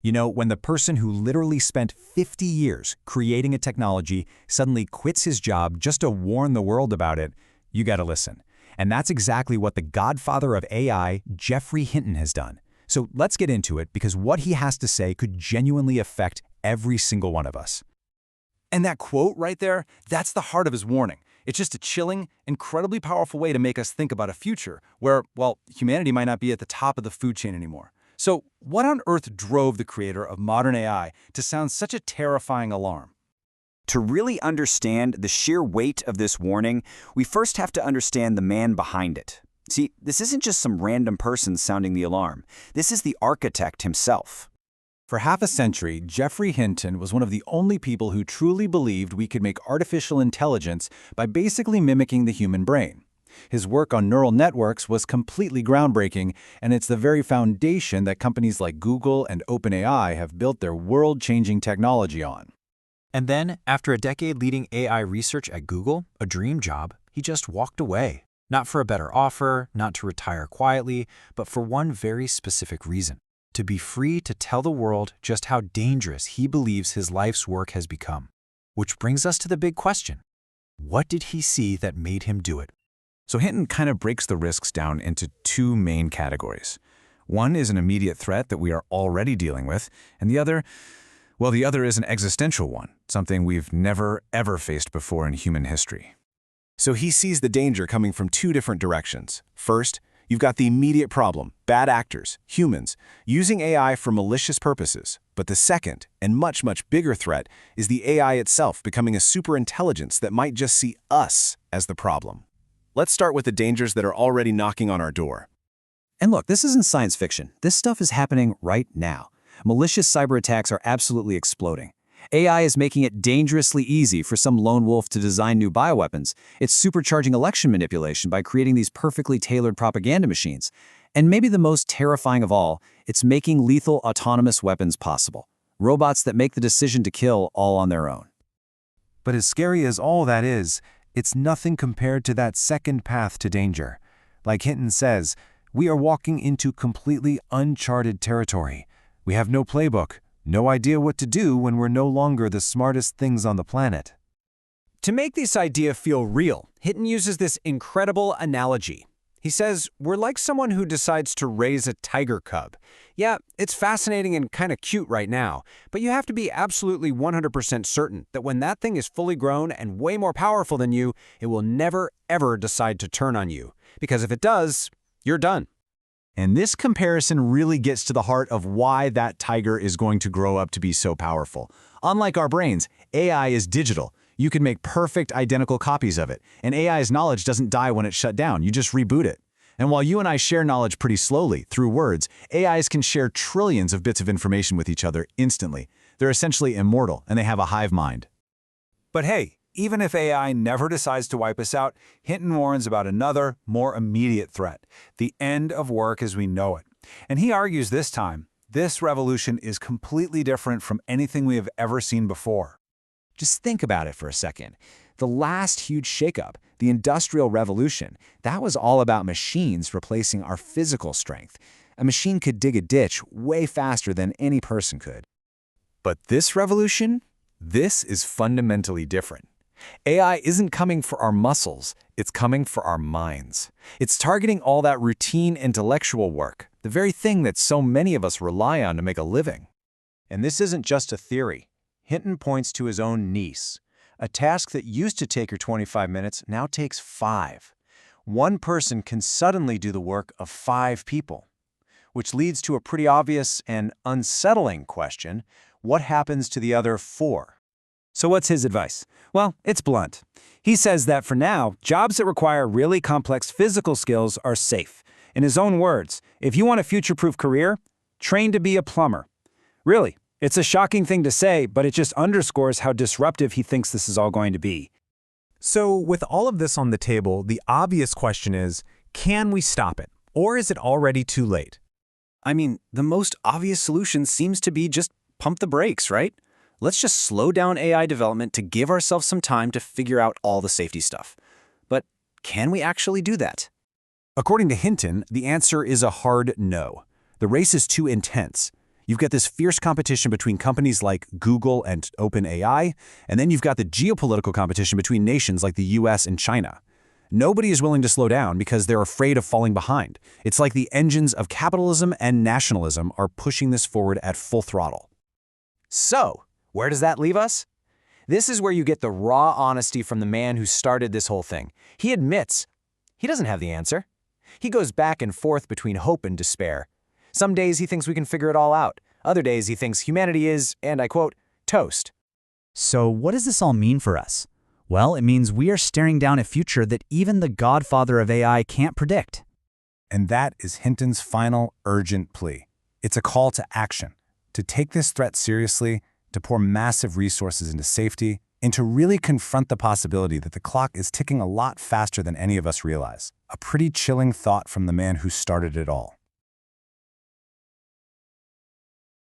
You know, when the person who literally spent 50 years creating a technology suddenly quits his job just to warn the world about it, you gotta listen. And that's exactly what the godfather of AI, Geoffrey Hinton, has done. So let's get into it, because what he has to say could genuinely affect every single one of us. And that quote right there, that's the heart of his warning. It's just a chilling, incredibly powerful way to make us think about a future where, well, humanity might not be at the top of the food chain anymore. So what on earth drove the creator of modern AI to sound such a terrifying alarm? To really understand the sheer weight of this warning, we first have to understand the man behind it. See, this isn't just some random person sounding the alarm. This is the architect himself. For half a century, Geoffrey Hinton was one of the only people who truly believed we could make artificial intelligence by basically mimicking the human brain. His work on neural networks was completely groundbreaking, and it's the very foundation that companies like Google and OpenAI have built their world-changing technology on. And then, after a decade leading AI research at Google, a dream job, he just walked away. Not for a better offer, not to retire quietly, but for one very specific reason: to be free to tell the world just how dangerous he believes his life's work has become. Which brings us to the big question: what did he see that made him do it? So Hinton kind of breaks the risks down into two main categories. One is an immediate threat that we are already dealing with, and the other is an existential one, something we've never, ever faced before in human history. So he sees the danger coming from two different directions. First, you've got the immediate problem: bad actors, humans, using AI for malicious purposes. But the second, and much, much bigger threat is the AI itself becoming a superintelligence that might just see us as the problem. Let's start with the dangers that are already knocking on our door. And look, this isn't science fiction. This stuff is happening right now. Malicious cyber attacks are absolutely exploding. AI is making it dangerously easy for some lone wolf to design new bioweapons. It's supercharging election manipulation by creating these perfectly tailored propaganda machines. And maybe the most terrifying of all, it's making lethal autonomous weapons possible. Robots that make the decision to kill all on their own. But as scary as all that is, it's nothing compared to that second path to danger. Like Hinton says, we are walking into completely uncharted territory. We have no playbook, no idea what to do when we're no longer the smartest things on the planet. To make this idea feel real, Hinton uses this incredible analogy. He says, we're like someone who decides to raise a tiger cub. Yeah, it's fascinating and kind of cute right now, but you have to be absolutely 100% certain that when that thing is fully grown and way more powerful than you, it will never, ever decide to turn on you. Because if it does, you're done. And this comparison really gets to the heart of why that tiger is going to grow up to be so powerful. Unlike our brains, AI is digital. You can make perfect identical copies of it, and AI's knowledge doesn't die when it's shut down. You just reboot it. And while you and I share knowledge pretty slowly, through words, AIs can share trillions of bits of information with each other instantly. They're essentially immortal, and they have a hive mind. But hey, even if AI never decides to wipe us out, Hinton warns about another, more immediate threat: the end of work as we know it. And he argues this time, this revolution is completely different from anything we have ever seen before. Just think about it for a second. The last huge shakeup, the Industrial Revolution, that was all about machines replacing our physical strength. A machine could dig a ditch way faster than any person could. But this revolution? This is fundamentally different. AI isn't coming for our muscles, it's coming for our minds. It's targeting all that routine intellectual work, the very thing that so many of us rely on to make a living. And this isn't just a theory. Hinton points to his own niece. A task that used to take her 25 minutes now takes 5. One person can suddenly do the work of 5 people. Which leads to a pretty obvious and unsettling question: what happens to the other 4? So what's his advice? Well, it's blunt. He says that for now, jobs that require really complex physical skills are safe. In his own words, if you want a future-proof career, train to be a plumber. Really. It's a shocking thing to say, but it just underscores how disruptive he thinks this is all going to be. So with all of this on the table, the obvious question is, can we stop it? Or is it already too late? I mean, the most obvious solution seems to be just pump the brakes, right? Let's just slow down AI development to give ourselves some time to figure out all the safety stuff. But can we actually do that? According to Hinton, the answer is a hard no. The race is too intense. You've got this fierce competition between companies like Google and OpenAI, and then you've got the geopolitical competition between nations like the US and China. Nobody is willing to slow down because they're afraid of falling behind. It's like the engines of capitalism and nationalism are pushing this forward at full throttle. So, where does that leave us? This is where you get the raw honesty from the man who started this whole thing. He admits he doesn't have the answer. He goes back and forth between hope and despair. Some days he thinks we can figure it all out. Other days he thinks humanity is, and I quote, toast. So what does this all mean for us? Well, it means we are staring down a future that even the Godfather of AI can't predict. And that is Hinton's final urgent plea. It's a call to action, to take this threat seriously, to pour massive resources into safety, and to really confront the possibility that the clock is ticking a lot faster than any of us realize. A pretty chilling thought from the man who started it all.